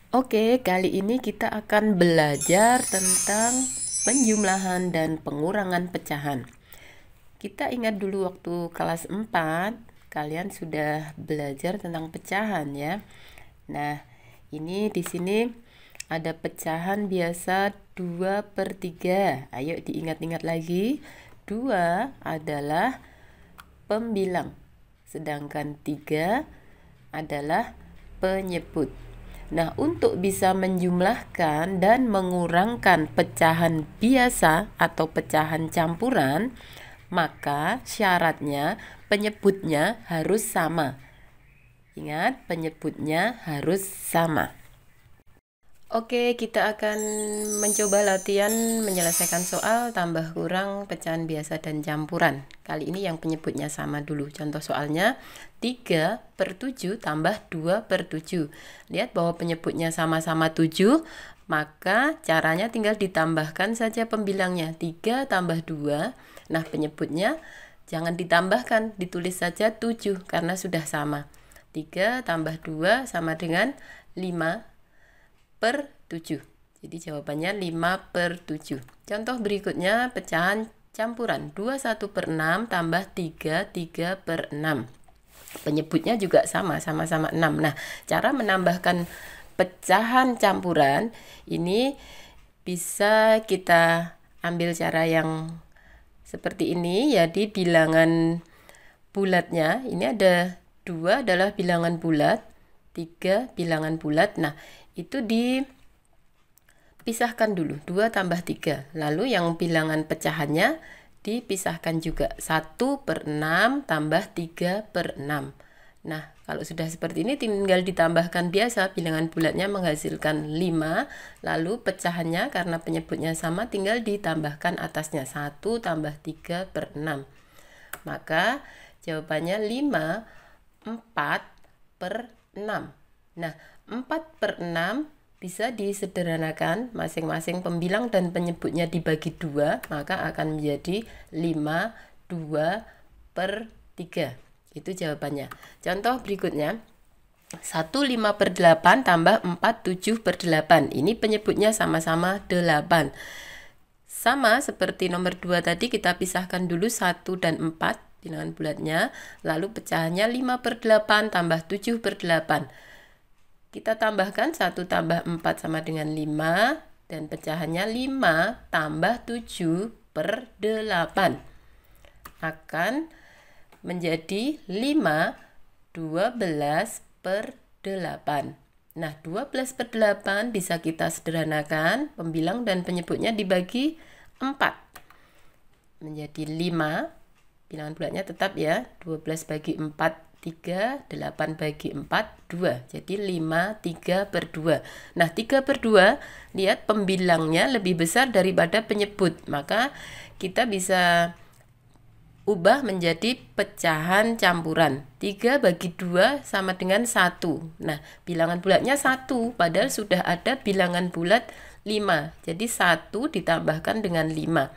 Oke, kali ini kita akan belajar tentang penjumlahan dan pengurangan pecahan. Kita ingat dulu waktu kelas 4, kalian sudah belajar tentang pecahan ya. Nah, ini di sini ada pecahan biasa 2/3. Ayo diingat-ingat lagi. 2 adalah pembilang, sedangkan 3 adalah penyebut. Nah, untuk bisa menjumlahkan dan mengurangkan pecahan biasa atau pecahan campuran, maka syaratnya penyebutnya harus sama. Ingat, penyebutnya harus sama. Oke, kita akan mencoba latihan menyelesaikan soal tambah kurang pecahan biasa dan campuran. Kali ini yang penyebutnya sama dulu. Contoh soalnya 3/7 tambah 2/7. Lihat bahwa penyebutnya sama-sama 7, maka caranya tinggal ditambahkan saja pembilangnya. 3 tambah 2. Nah, penyebutnya jangan ditambahkan, ditulis saja 7 karena sudah sama. 3 tambah 2 sama dengan 5/7. Jadi jawabannya 5/7. Contoh berikutnya pecahan campuran 21/6 tambah 3/6. Penyebutnya juga sama-sama 6. Nah, cara menambahkan pecahan campuran ini bisa kita ambil cara yang seperti ini, ya, di bilangan bulatnya. Ini ada 2 adalah bilangan bulat, 3 bilangan bulat. Nah, itu dipisahkan dulu, 2 tambah 3. Lalu yang bilangan pecahannya dipisahkan juga, 1/6 tambah 3/6. Nah, kalau sudah seperti ini tinggal ditambahkan biasa, bilangan bulatnya menghasilkan 5, lalu pecahannya karena penyebutnya sama tinggal ditambahkan atasnya, 1 tambah 3/6. Maka jawabannya 5, 4/6. Nah, 4/6 bisa disederhanakan, masing-masing pembilang dan penyebutnya dibagi 2, maka akan menjadi 5, 2/3. Itu jawabannya. Contoh berikutnya, 1 5/8 tambah 4 7/8. Ini penyebutnya sama-sama 8. Sama seperti nomor 2 tadi, kita pisahkan dulu 1 dan 4 bilangan bulatnya, lalu pecahannya 5/8 tambah 7/8. Kita tambahkan 1 tambah 4 sama dengan 5, dan pecahannya 5 tambah 7/8 akan menjadi 5 12/8. Nah, 12/8 bisa kita sederhanakan, pembilang dan penyebutnya dibagi 4 menjadi 5. Bilangan bulatnya tetap ya, 12 bagi 4 3, 8 bagi 4 2. Jadi 5 3/2. Nah, 3/2, lihat pembilangnya lebih besar daripada penyebut, maka kita bisa ubah menjadi pecahan campuran. 3 bagi 2 sama dengan 1. Nah, bilangan bulatnya 1, padahal sudah ada bilangan bulat 5. Jadi 1 ditambahkan dengan 5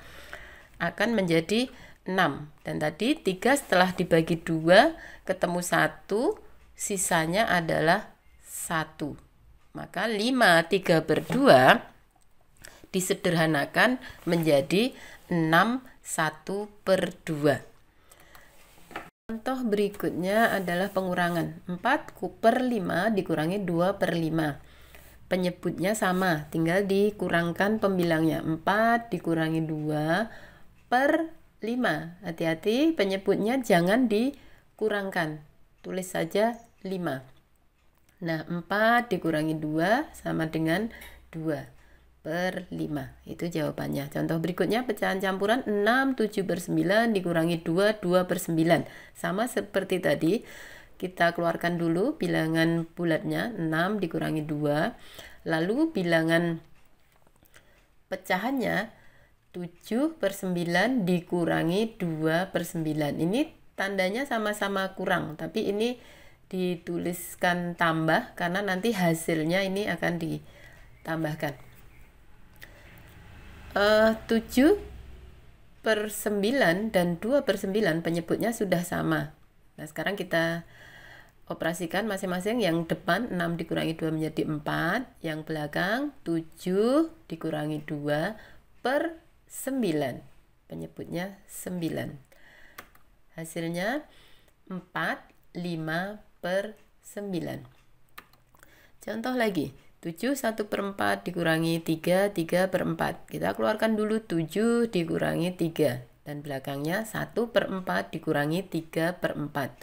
akan menjadi 6. Dan tadi 3 setelah dibagi 2 ketemu 1, sisanya adalah 1. Maka 5 3/2 disederhanakan menjadi 6 1/2. Contoh berikutnya adalah pengurangan. 4/5 dikurangi 2/5. Penyebutnya sama, tinggal dikurangkan pembilangnya. 4 dikurangi 2/5. Hati-hati, penyebutnya jangan dikurangkan, tulis saja 5. Nah, 4 dikurangi 2 sama dengan 2/5. Itu jawabannya. Contoh berikutnya pecahan campuran 6 7/9 dikurangi 2 2/9. Sama seperti tadi, kita keluarkan dulu bilangan bulatnya, 6 dikurangi 2. Lalu bilangan pecahannya 7/9 dikurangi 2/9. Ini tandanya sama-sama kurang, tapi ini dituliskan tambah karena nanti hasilnya ini akan ditambahkan. 7/9 dan 2/9 penyebutnya sudah sama. Nah, sekarang kita operasikan masing-masing. Yang depan 6 dikurangi 2 menjadi 4, yang belakang 7 dikurangi 2 per 9. Penyebutnya 9. Hasilnya 4, 5 per 9. Contoh lagi, 7 1/4 dikurangi 3, 3/4. Kita keluarkan dulu 7 dikurangi 3. Dan belakangnya 1/4 dikurangi 3/4.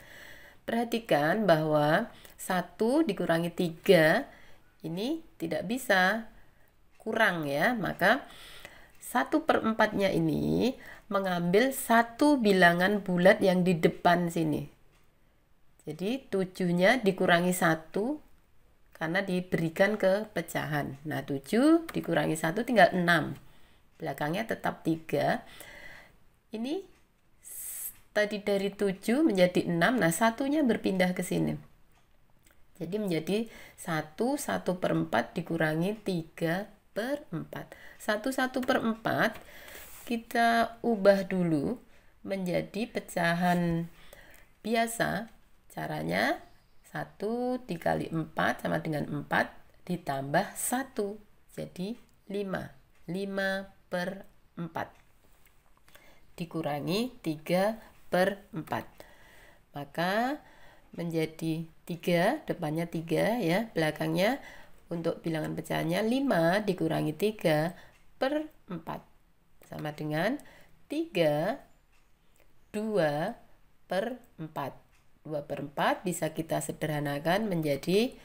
Perhatikan bahwa 1 dikurangi 3 ini tidak bisa kurang ya. Maka 1/4-nya ini mengambil satu bilangan bulat yang di depan sini. Jadi 7-nya dikurangi 1 karena diberikan ke pecahan. Nah 7 dikurangi 1 tinggal 6. Belakangnya tetap 3. Ini tadi dari 7 menjadi 6. Nah satunya berpindah ke sini. Jadi menjadi 1/4 dikurangi 3/4. 1/4 kita ubah dulu menjadi pecahan biasa. Caranya 1 dikali 4 sama dengan 4 ditambah 1. Jadi 5. 5/4. Dikurangi 3/4. Maka menjadi 3, depannya 3 ya, belakangnya untuk bilangan pecahannya 5 dikurangi 3/4. Sama dengan 3, 2/4. 2/4 bisa kita sederhanakan menjadi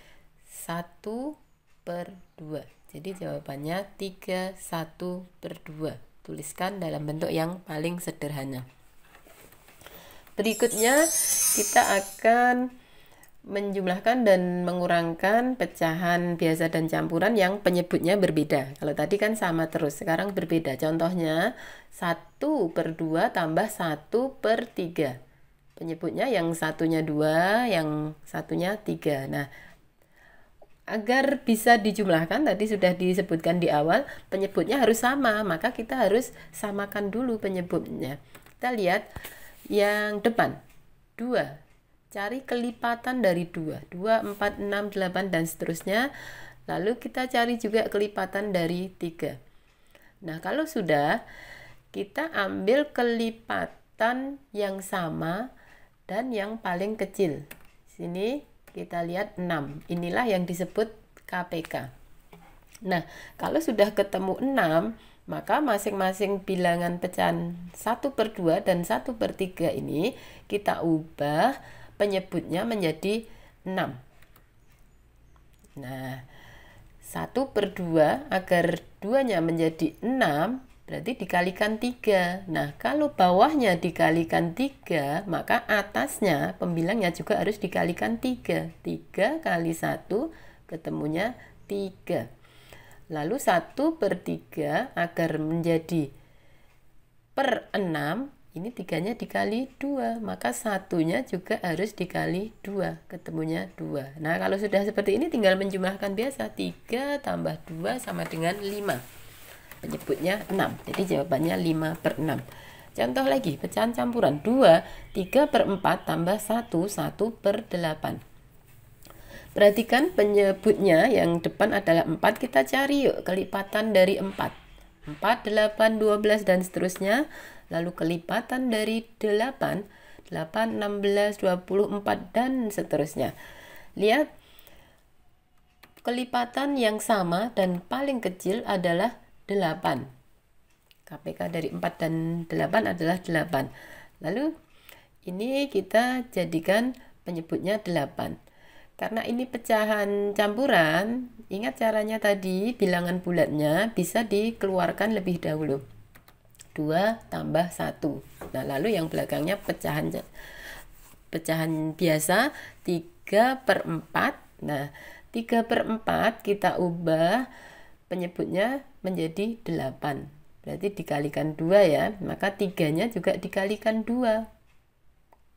1/2. Jadi jawabannya 3 1/2. Tuliskan dalam bentuk yang paling sederhana. Berikutnya kita akan menjumlahkan dan mengurangkan pecahan biasa dan campuran yang penyebutnya berbeda. Kalau tadi kan sama terus, sekarang berbeda. Contohnya 1/2 tambah 1/3. Penyebutnya yang satunya 2, yang satunya 3. Nah, agar bisa dijumlahkan, tadi sudah disebutkan di awal, penyebutnya harus sama, maka kita harus samakan dulu penyebutnya. Kita lihat yang depan, 2. Cari kelipatan dari 2. 2, 4, 6, 8, dan seterusnya. Lalu kita cari juga kelipatan dari 3. Nah, kalau sudah, kita ambil kelipatan yang sama dan yang paling kecil. Sini kita lihat 6. Inilah yang disebut KPK. Nah, kalau sudah ketemu 6, maka masing-masing bilangan pecahan 1/2 dan 1/3 ini kita ubah penyebutnya menjadi 6. Nah, 1/2 agar 2-nya menjadi 6 berarti dikalikan 3. Nah, kalau bawahnya dikalikan 3, maka atasnya pembilangnya juga harus dikalikan 3. 3 kali 1 ketemunya 3. Lalu 1/3 agar menjadi per 6, ini 3-nya dikali 2, maka satunya juga harus dikali 2, ketemunya 2. Nah, kalau sudah seperti ini tinggal menjumlahkan biasa. 3 tambah 2 sama dengan 5. Penyebutnya 6. Jadi jawabannya 5/6. Contoh lagi, pecahan campuran 2, 3/4 tambah 1, 1/8. Perhatikan penyebutnya yang depan adalah 4. Kita cari yuk kelipatan dari 4. 4, 8, 12, dan seterusnya. Lalu kelipatan dari 8, 8, 16, 24, dan seterusnya. Lihat, kelipatan yang sama dan paling kecil adalah 8. KPK dari 4 dan 8 adalah 8. Lalu ini kita jadikan penyebutnya 8. Karena ini pecahan campuran, ingat caranya tadi, bilangan bulatnya bisa dikeluarkan lebih dahulu. 2 tambah 1. Nah, lalu yang belakangnya pecahan biasa 3/4. Nah, 3/4 kita ubah penyebutnya menjadi 8. Berarti dikalikan 2 ya, maka 3-nya juga dikalikan 2.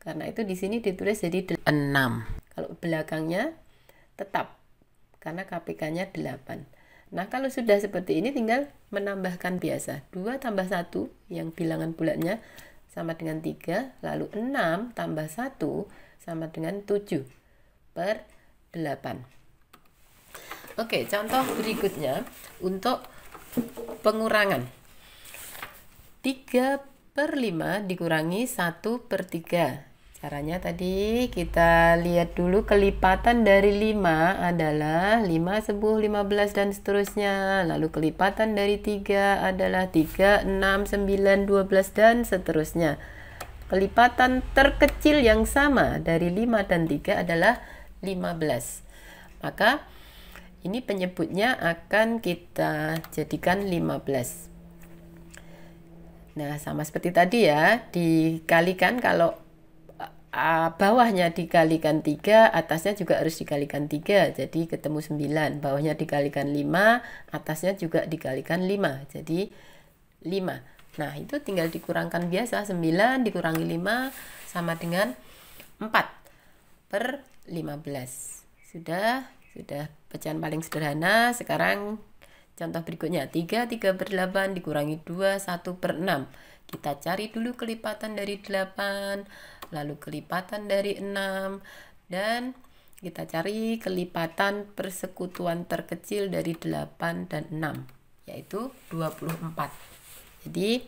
Karena itu di sini ditulis jadi 6. Kalau belakangnya tetap, karena KPK-nya 8. Nah, kalau sudah seperti ini tinggal menambahkan biasa. 2 tambah 1 yang bilangan bulatnya sama dengan 3, lalu 6 tambah 1 sama dengan 7. per 8. Oke, contoh berikutnya untuk pengurangan. 3/5 dikurangi 1/3. Caranya tadi kita lihat dulu, kelipatan dari 5 adalah 5, 10, 15 dan seterusnya. Lalu kelipatan dari 3 adalah 3, 6, 9, 12 dan seterusnya. Kelipatan terkecil yang sama dari 5 dan 3 adalah 15. Maka ini penyebutnya akan kita jadikan 15. Nah, sama seperti tadi ya, dikalikan, kalau bawahnya dikalikan 3, atasnya juga harus dikalikan 3, jadi ketemu 9. Bawahnya dikalikan 5, atasnya juga dikalikan 5, jadi 5. Nah, itu tinggal dikurangkan biasa. 9 dikurangi 5 sama dengan 4/15. Sudah pecahan paling sederhana. Sekarang contoh berikutnya, 3/8 dikurangi 2, 1/6. Kita cari dulu kelipatan dari 8, lalu kelipatan dari 6, dan kita cari kelipatan persekutuan terkecil dari 8 dan 6, yaitu 24. Jadi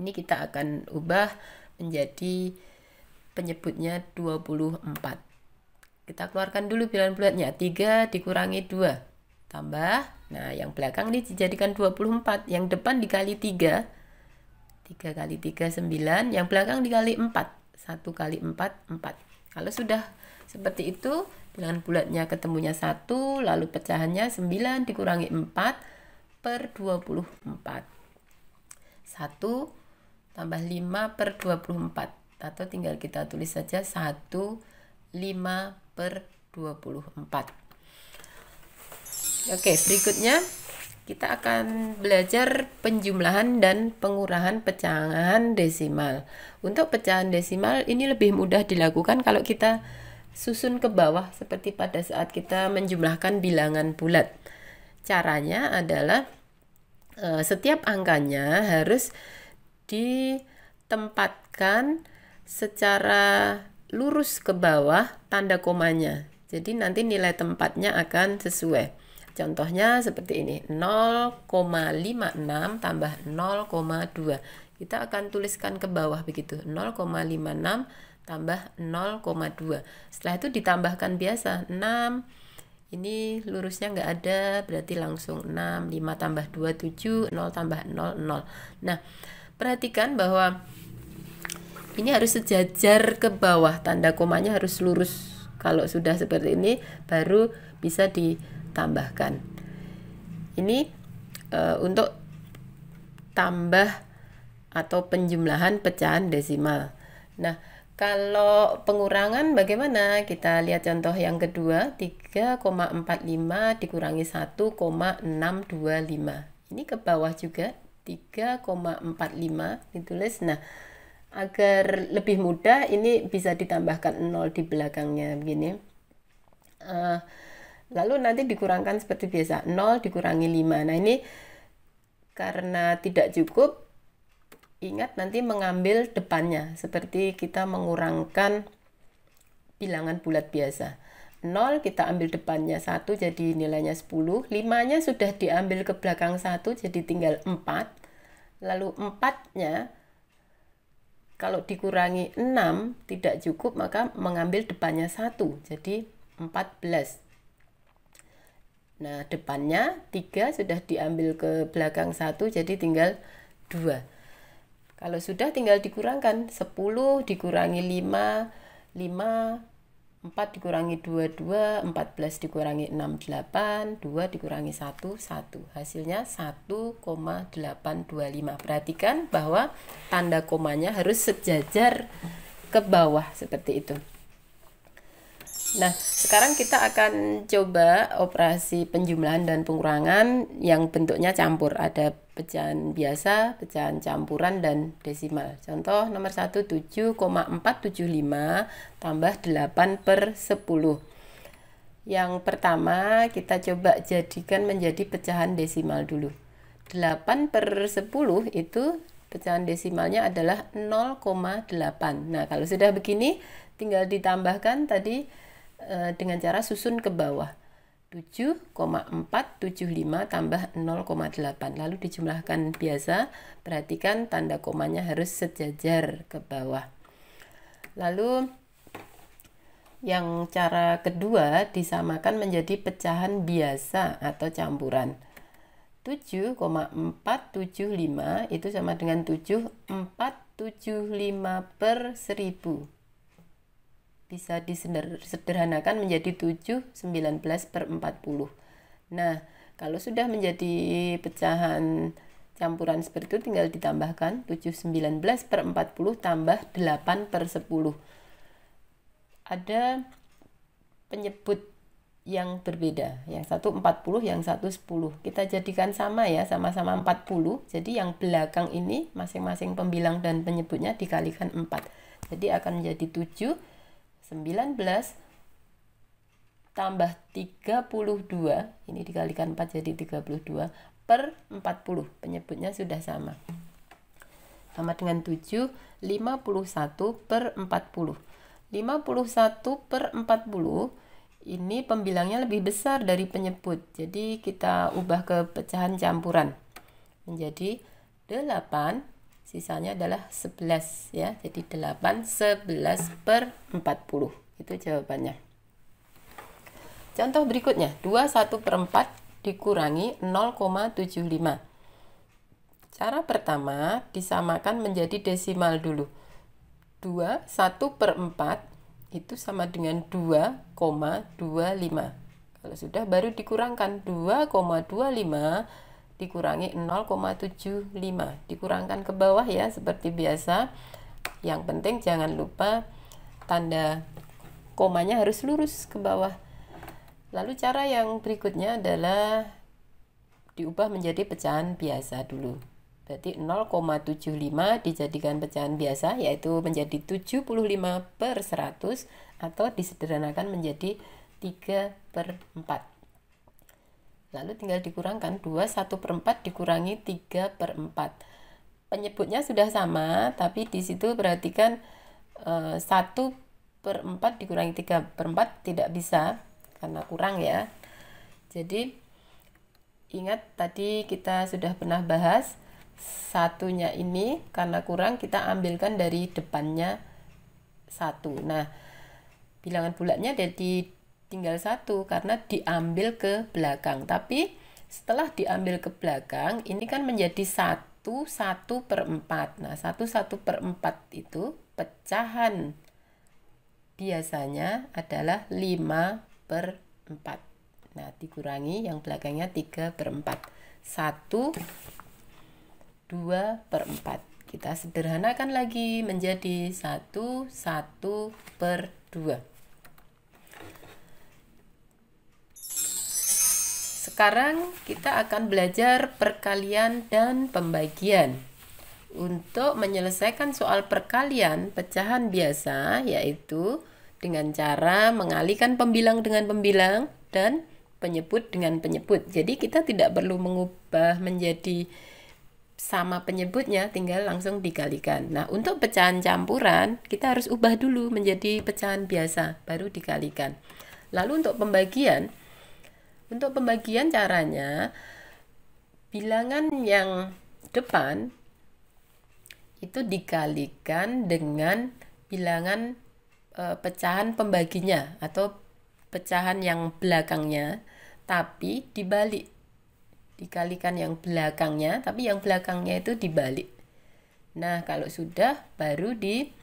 ini kita akan ubah menjadi penyebutnya 24. Kita keluarkan dulu bilangan bulatnya. 3 dikurangi 2 tambah, nah yang belakang ini dijadikan 24, yang depan dikali 3 kali 3 9, yang belakang dikali 4, 1 kali 4 4. Kalau sudah seperti itu, bilangan bulatnya ketemunya 1, lalu pecahannya 9 dikurangi 4/24. 1 tambah 5/24, atau tinggal kita tulis saja 1, 5/24. Oke, berikutnya kita akan belajar penjumlahan dan pengurangan pecahan desimal. Untuk pecahan desimal ini lebih mudah dilakukan kalau kita susun ke bawah seperti pada saat kita menjumlahkan bilangan bulat. Caranya adalah setiap angkanya harus ditempatkan secara lurus ke bawah tanda komanya. Jadi nanti nilai tempatnya akan sesuai. Contohnya seperti ini, 0,56 tambah 0,2. Kita akan tuliskan ke bawah begitu, 0,56 tambah 0,2. Setelah itu ditambahkan biasa, 6. Ini lurusnya nggak ada, berarti langsung 6. 5 tambah 2, 7. 0 tambah 0, 0. Nah, perhatikan bahwa ini harus sejajar ke bawah, tanda komanya harus lurus. Kalau sudah seperti ini, baru bisa ditambahkan. Ini untuk tambah atau penjumlahan pecahan desimal. Nah, kalau pengurangan bagaimana? Kita lihat contoh yang kedua, 3,45 dikurangi 1,625. Ini ke bawah juga, 3,45 ditulis. Nah, agar lebih mudah ini bisa ditambahkan 0 di belakangnya begini. Lalu nanti dikurangkan seperti biasa, 0 dikurangi 5. Nah, ini karena tidak cukup, ingat nanti mengambil depannya, seperti kita mengurangkan bilangan bulat biasa. 0 kita ambil depannya 1, jadi nilainya 10. 5-nya sudah diambil ke belakang 1, jadi tinggal 4. Lalu 4-nya kalau dikurangi 6 tidak cukup, maka mengambil depannya 1, jadi 14. Nah, depannya 3 sudah diambil ke belakang 1, jadi tinggal 2. Kalau sudah tinggal dikurangkan, 10 dikurangi 5, 5, 4 dikurangi 2, 2, 14 dikurangi 6, 8, 2 dikurangi 1, 1. Hasilnya 1,825. Perhatikan bahwa tanda komanya harus sejajar ke bawah seperti itu. Nah, sekarang kita akan coba operasi penjumlahan dan pengurangan yang bentuknya campur. Ada pecahan biasa, pecahan campuran, dan desimal. Contoh nomor 1, 7,475 tambah 8/10. Yang pertama kita coba jadikan menjadi pecahan desimal dulu. 8/10 itu pecahan desimalnya adalah 0,8. Nah, kalau sudah begini tinggal ditambahkan tadi dengan cara susun ke bawah. 7,475 tambah 0,8, lalu dijumlahkan biasa. Perhatikan tanda komanya harus sejajar ke bawah. Lalu yang cara kedua disamakan menjadi pecahan biasa atau campuran. 7,475 itu sama dengan 7,475 per 1000. Bisa disederhanakan menjadi 7,19 per 40. Nah, kalau sudah menjadi pecahan campuran seperti itu, tinggal ditambahkan 7,19 per 40 tambah 8 per 10. Ada penyebut yang berbeda, yang satu 40, yang satu 10. Kita jadikan sama ya, sama-sama 40. Jadi yang belakang ini masing-masing pembilang dan penyebutnya dikalikan 4. Jadi akan menjadi 7,19 tambah 32, ini dikalikan 4 jadi 32 per 40, penyebutnya sudah sama. Sama dengan 7,51 per 40. 51 per 40 ini pembilangnya lebih besar dari penyebut. Jadi kita ubah ke pecahan campuran menjadi 8, sisanya adalah 11 ya. Jadi 8,11 per 40. Itu jawabannya. Contoh berikutnya, 21 per 4 dikurangi 0,75. Cara pertama disamakan menjadi desimal dulu. 21 per 4 itu sama dengan 2,25. Kalau sudah baru dikurangkan 2,25 dikurangi 0,75. Dikurangkan ke bawah ya seperti biasa. Yang penting jangan lupa tanda komanya harus lurus ke bawah. Lalu cara yang berikutnya adalah diubah menjadi pecahan biasa dulu. Berarti 0,75 dijadikan pecahan biasa, yaitu menjadi 75 per 100, atau disederhanakan menjadi 3 per 4. Lalu tinggal dikurangkan, 21 per 4 dikurangi 3 per 4. Penyebutnya sudah sama, tapi di situ perhatikan 1 per 4 dikurangi 3 per 4 tidak bisa, karena kurang ya. Jadi ingat tadi kita sudah pernah bahas, satunya ini karena kurang kita ambilkan dari depannya 1. Nah, bilangan bulatnya jadi tinggal 1 karena diambil ke belakang. Tapi setelah diambil ke belakang, ini kan menjadi 1 per 4. Nah, 1 per 4 itu pecahan biasanya adalah 5 per 4. Nah, dikurangi yang belakangnya 3 per 4. 1, 2 per 4. Kita sederhanakan lagi menjadi 1 per 2. Sekarang kita akan belajar perkalian dan pembagian. Untuk menyelesaikan soal perkalian pecahan biasa, yaitu dengan cara mengalihkan pembilang dengan pembilang dan penyebut dengan penyebut. Jadi kita tidak perlu mengubah menjadi sama penyebutnya, tinggal langsung dikalikan. Nah, untuk pecahan campuran kita harus ubah dulu menjadi pecahan biasa, baru dikalikan. Lalu untuk pembagian caranya, bilangan yang depan itu dikalikan dengan bilangan pecahan pembaginya atau pecahan yang belakangnya, tapi dibalik. Dikalikan yang belakangnya, tapi yang belakangnya itu dibalik. Nah, kalau sudah baru dikalikan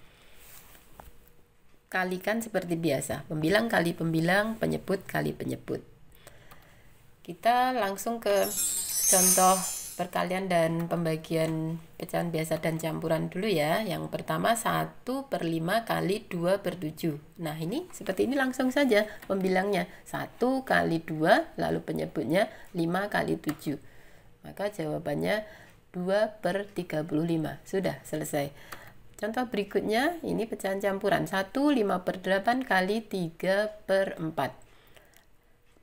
seperti biasa. Pembilang kali pembilang, penyebut kali penyebut. Kita langsung ke contoh perkalian dan pembagian pecahan biasa dan campuran dulu ya. Yang pertama 1 per 5 kali 2 per 7. Nah, ini seperti ini langsung saja pembilangnya. 1 kali 2, lalu penyebutnya 5 kali 7. Maka jawabannya 2 per 35. Sudah selesai. Contoh berikutnya, ini pecahan campuran. 1, 5 per 8 kali 3 per 4.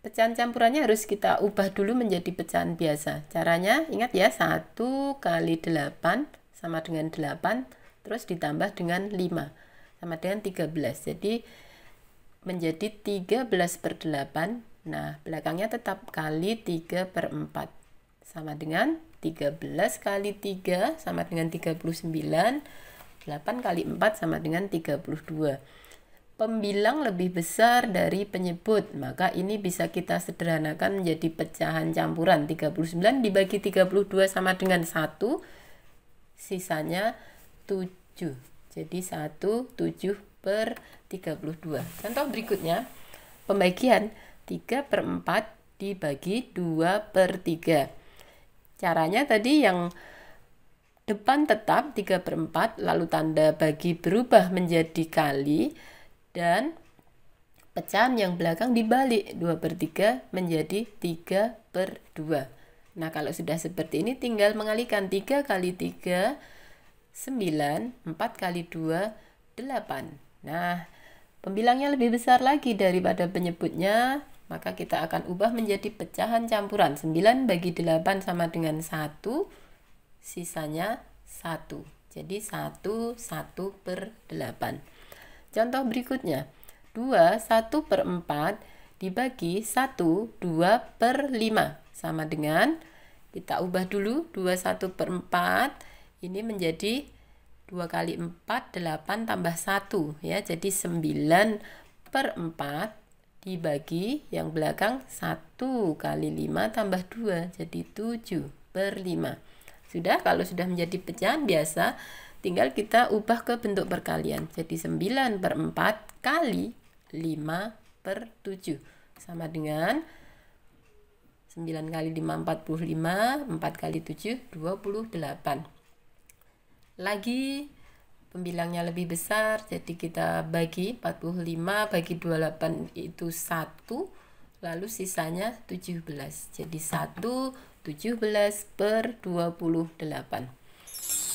Pecahan campurannya harus kita ubah dulu menjadi pecahan biasa. Caranya, ingat ya, 1 kali 8 sama dengan 8, terus ditambah dengan 5, sama dengan 13. Jadi, menjadi 13/8. Nah, belakangnya tetap kali 3/4. Sama dengan 13 kali 3 sama dengan 39. 8 kali 4 sama dengan 32. Pembilang lebih besar dari penyebut, maka ini bisa kita sederhanakan menjadi pecahan campuran. 39 dibagi 32 sama dengan 1, sisanya 7. Jadi 1/7/32. Contoh berikutnya, pembagian 3/4 dibagi 2/3. Caranya tadi yang depan tetap 3/4, lalu tanda bagi berubah menjadi kali, dan pecahan yang belakang dibalik, 2/3 menjadi 3/2. Nah, kalau sudah seperti ini tinggal mengalihkan. 3 kali 3, 9, 4 kali 2, 8. Nah, pembilangnya lebih besar lagi daripada penyebutnya, maka kita akan ubah menjadi pecahan campuran. 9 bagi 8 sama dengan 1, sisanya 1. Jadi 1/8. Contoh berikutnya, 2 1/4 dibagi 1 2/5 sama dengan, kita ubah dulu, 2 1/4 ini menjadi 2 kali 4, 8 tambah 1 ya, jadi 9/4 dibagi yang belakang 1 kali 5 tambah 2, jadi 7/5. Sudah, kalau sudah menjadi pecahan biasa, tinggal kita ubah ke bentuk perkalian. Jadi 9/4 kali 5/7 sama dengan 9 kali 5 45, 4 kali 7 28. Lagi pembilangnya lebih besar, jadi kita bagi 45 bagi 28 itu 1, lalu sisanya 17. Jadi 1/17/28.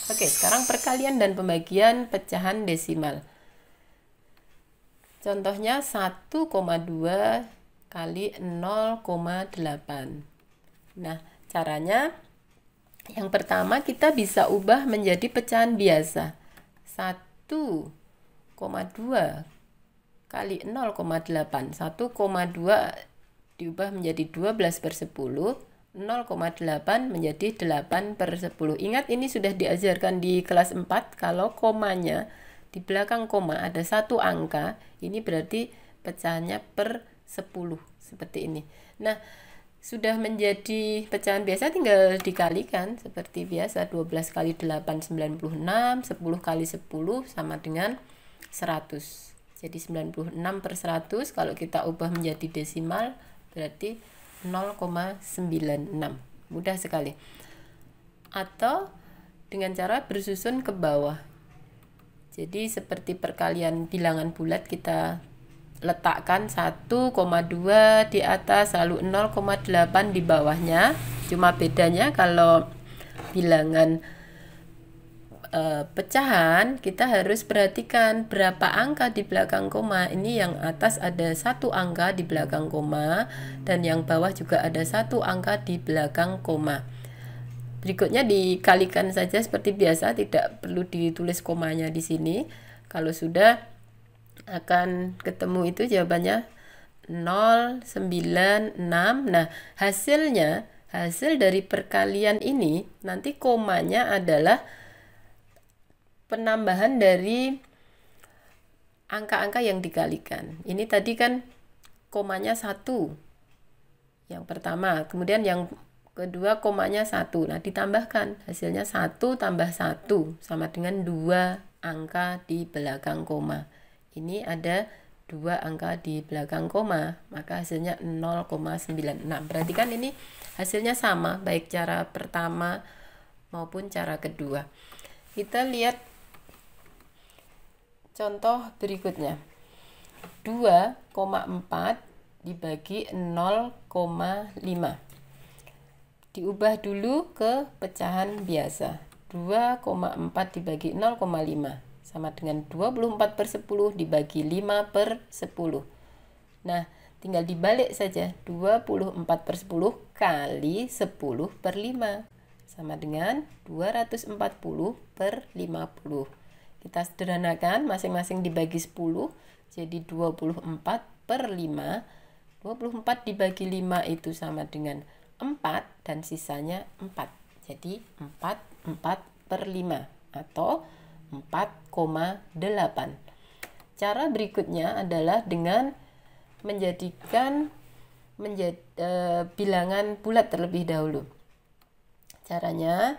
Oke, sekarang perkalian dan pembagian pecahan desimal. Contohnya 1,2 kali 0,8. Nah, caranya yang pertama kita bisa ubah menjadi pecahan biasa. 1,2 kali 0,8. 1,2 diubah menjadi 12/10. 0,8 menjadi 8/10. Ingat, ini sudah diajarkan di kelas 4. Kalau komanya di belakang koma ada satu angka, ini berarti pecahannya per 10, seperti ini. Nah, sudah menjadi pecahan biasa tinggal dikalikan seperti biasa. 12 kali 8 96, 10 kali 10 sama dengan 100. Jadi 96/100 kalau kita ubah menjadi desimal berarti 0,96. Mudah sekali. Atau dengan cara bersusun ke bawah. Jadi seperti perkalian bilangan bulat, kita letakkan 1,2 di atas lalu 0,8 di bawahnya. Cuma bedanya kalau bilangan pecahan kita harus perhatikan berapa angka di belakang koma. Ini yang atas ada satu angka di belakang koma dan yang bawah juga ada satu angka di belakang koma. Berikutnya dikalikan saja seperti biasa, tidak perlu ditulis komanya di sini. Kalau sudah akan ketemu itu jawabannya 096. Nah, hasil dari perkalian ini nanti komanya adalah penambahan dari angka-angka yang dikalikan. Ini tadi kan komanya 1 yang pertama, kemudian yang kedua komanya 1. Nah, ditambahkan hasilnya 1 tambah 1 sama dengan 2 angka di belakang koma. Ini ada 2 angka di belakang koma, maka hasilnya 0,96. Berarti kan ini hasilnya sama baik cara pertama maupun cara kedua. Kita lihat contoh berikutnya. 2,4 dibagi 0,5. Diubah dulu ke pecahan biasa. 2,4 dibagi 0,5 sama dengan 24/10 dibagi 5/10. Nah, tinggal dibalik saja. 24/10 kali 10/5 sama dengan 240/50. Kita sederhanakan, masing-masing dibagi 10. jadi 24 per 5. 24 dibagi 5 itu sama dengan 4 dan sisanya 4. Jadi 4 per 5 atau 4,8. Cara berikutnya adalah dengan menjadikan bilangan bulat terlebih dahulu. Caranya,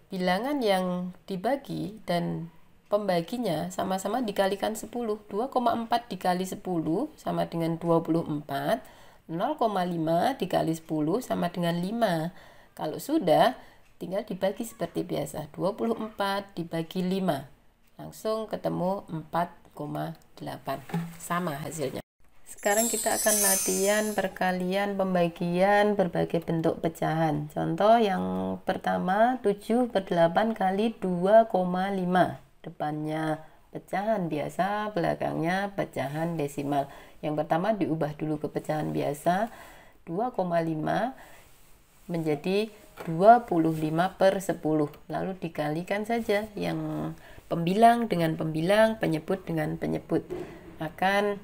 bilangan yang dibagi dan pembaginya sama-sama dikalikan 10. 2,4 dikali 10 sama dengan 24. 0,5 dikali 10 sama dengan 5. Kalau sudah, tinggal dibagi seperti biasa. 24 dibagi 5. Langsung ketemu 4,8. Sama hasilnya. Sekarang kita akan latihan perkalian pembagian berbagai bentuk pecahan. Contoh yang pertama, 7 per 8 kali 2,5. Depannya pecahan biasa, belakangnya pecahan desimal. Yang pertama diubah dulu ke pecahan biasa. 2,5 menjadi 25 per 10. Lalu dikalikan saja yang pembilang dengan pembilang, penyebut dengan penyebut. Akan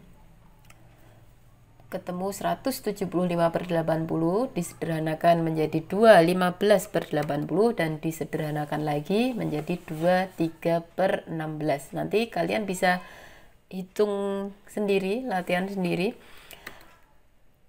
ketemu 175 per 80, disederhanakan menjadi 2, 15 per 80, dan disederhanakan lagi menjadi 2, 3 per 16. Nanti kalian bisa hitung sendiri, latihan sendiri.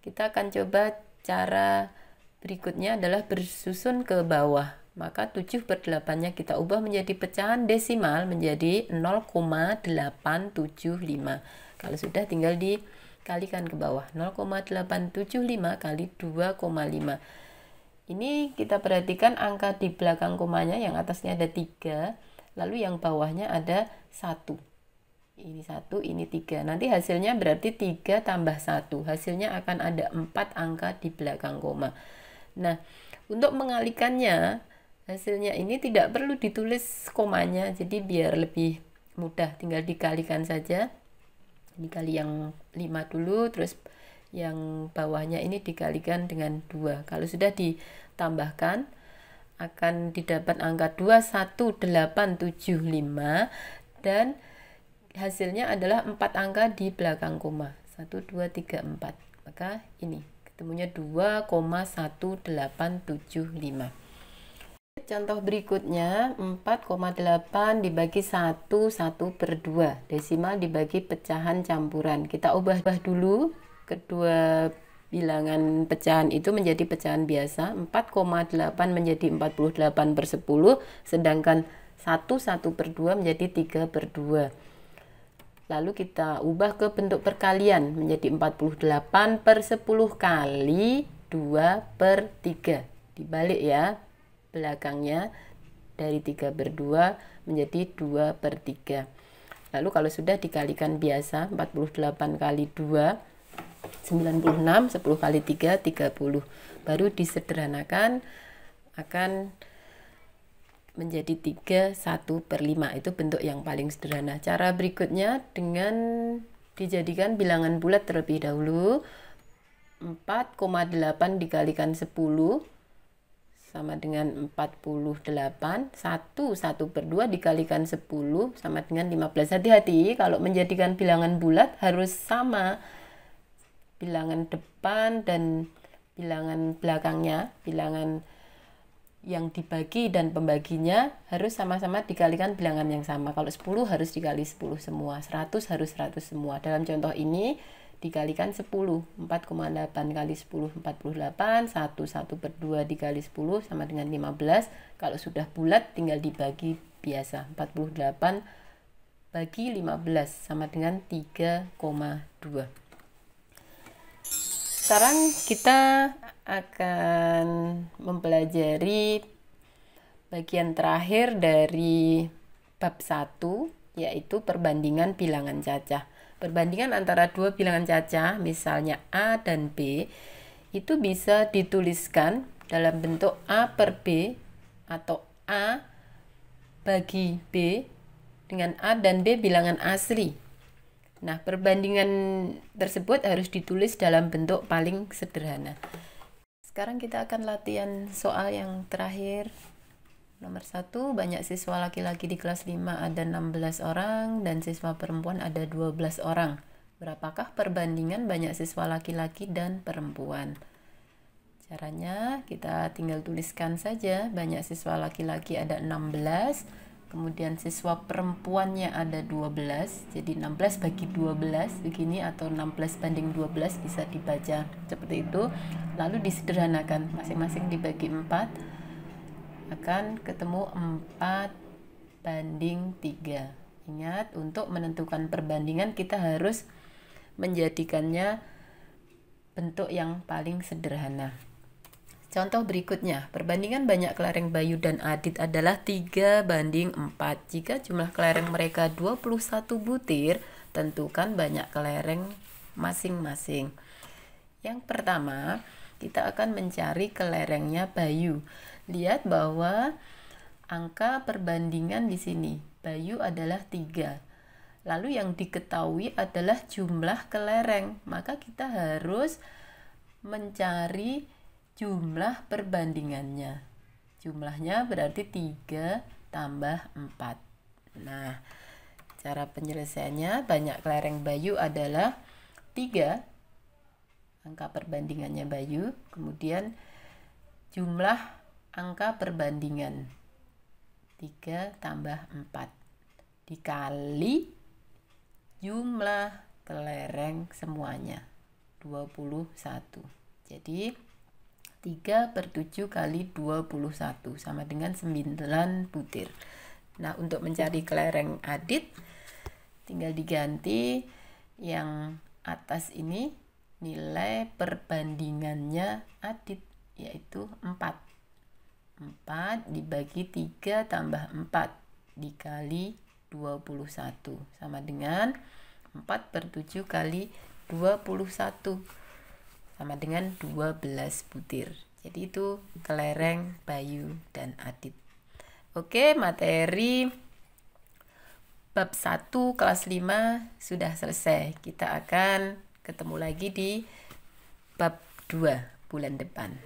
Kita akan coba cara berikutnya adalah bersusun ke bawah. Maka 7 per 8-nya kita ubah menjadi pecahan desimal menjadi 0,875. Kalau sudah tinggal dikalikan ke bawah. 0,875 kali 2,5. Ini kita perhatikan angka di belakang komanya, yang atasnya ada 3, lalu yang bawahnya ada 1. Ini 1, ini 3. Nanti hasilnya berarti 3 tambah 1. Hasilnya akan ada 4 angka di belakang koma. Nah, untuk mengalikannya, hasilnya ini tidak perlu ditulis komanya, jadi biar lebih mudah tinggal dikalikan saja. Dikali yang 5 dulu, terus yang bawahnya ini dikalikan dengan 2. Kalau sudah ditambahkan akan didapat angka 21875 dan hasilnya adalah 4 angka di belakang koma. 1, 2, 3, 4. Maka ini ketemunya 2,1875. Contoh berikutnya, 4,8 dibagi 1, 1 per 2. Desimal dibagi pecahan campuran. Kita ubah dulu kedua bilangan pecahan itu menjadi pecahan biasa. 4,8 menjadi 48 per 10, sedangkan 1, 1 per 2 menjadi 3 per 2. Lalu kita ubah ke bentuk perkalian menjadi 48 per 10 kali 2 per 3. Dibalik ya, belakangnya dari 3 per 2 menjadi 2 per 3. Lalu kalau sudah dikalikan biasa, 48 kali 2 96, 10 kali 3 30. Baru disederhanakan akan menjadi 3, 1 per 5. Itu bentuk yang paling sederhana. Cara berikutnya dengan dijadikan bilangan bulat terlebih dahulu. 4,8 dikalikan 10 sama dengan 48. 1 per 2 dikalikan 10 sama dengan 15. Hati-hati kalau menjadikan bilangan bulat harus sama bilangan depan dan bilangan belakangnya. Bilangan yang dibagi dan pembaginya harus sama-sama dikalikan bilangan yang sama. Kalau 10 harus dikali 10 semua, 100 harus 100 semua. Dalam contoh ini dikalikan 10. 4,8 kali 10 48, 1 per 2 dikali 10 sama dengan 15. Kalau sudah bulat tinggal dibagi biasa. 48 bagi 15 sama dengan 3,2. Sekarang kita akan mempelajari bagian terakhir dari bab 1, yaitu perbandingan bilangan cacah. Perbandingan antara dua bilangan cacah, misalnya A dan B, itu bisa dituliskan dalam bentuk A per B atau A bagi B dengan A dan B bilangan asli. Nah, perbandingan tersebut harus ditulis dalam bentuk paling sederhana. Sekarang kita akan latihan soal yang terakhir. Nomor 1, banyak siswa laki-laki di kelas 5 ada 16 orang dan siswa perempuan ada 12 orang. Berapakah perbandingan banyak siswa laki-laki dan perempuan? Caranya kita tinggal tuliskan saja. Banyak siswa laki-laki ada 16, kemudian siswa perempuannya ada 12. Jadi 16 bagi 12 begini, atau 16 banding 12 bisa dibaca seperti itu. Lalu disederhanakan, masing-masing dibagi 4, akan ketemu 4 banding 3. Ingat, untuk menentukan perbandingan kita harus menjadikannya bentuk yang paling sederhana. Contoh berikutnya, perbandingan banyak kelereng Bayu dan Adit adalah 3 banding 4. Jika jumlah kelereng mereka 21 butir, tentukan banyak kelereng masing-masing. Yang pertama, kita akan mencari kelerengnya Bayu. Lihat bahwa angka perbandingan di sini, Bayu adalah 3. Lalu yang diketahui adalah jumlah kelereng, maka kita harus mencari jumlah perbandingannya. Jumlahnya berarti 3 tambah 4. Nah, cara penyelesaiannya, banyak kelereng Bayu adalah 3, angka perbandingannya Bayu, kemudian jumlah angka perbandingan 3 tambah 4 dikali jumlah kelereng semuanya 21. Jadi 3/7 kali 21 sama dengan 9 butir. Nah, untuk mencari kelereng Adit tinggal diganti yang atas ini nilai perbandingannya Adit, yaitu 4. 4 dibagi 3 tambah 4 dikali 21 sama dengan 4/7 kali 21 sama dengan 12 butir. Jadi itu kelereng Bayu dan Adit. Oke, materi bab 1 kelas 5 sudah selesai. Kita akan ketemu lagi di bab 2 bulan depan.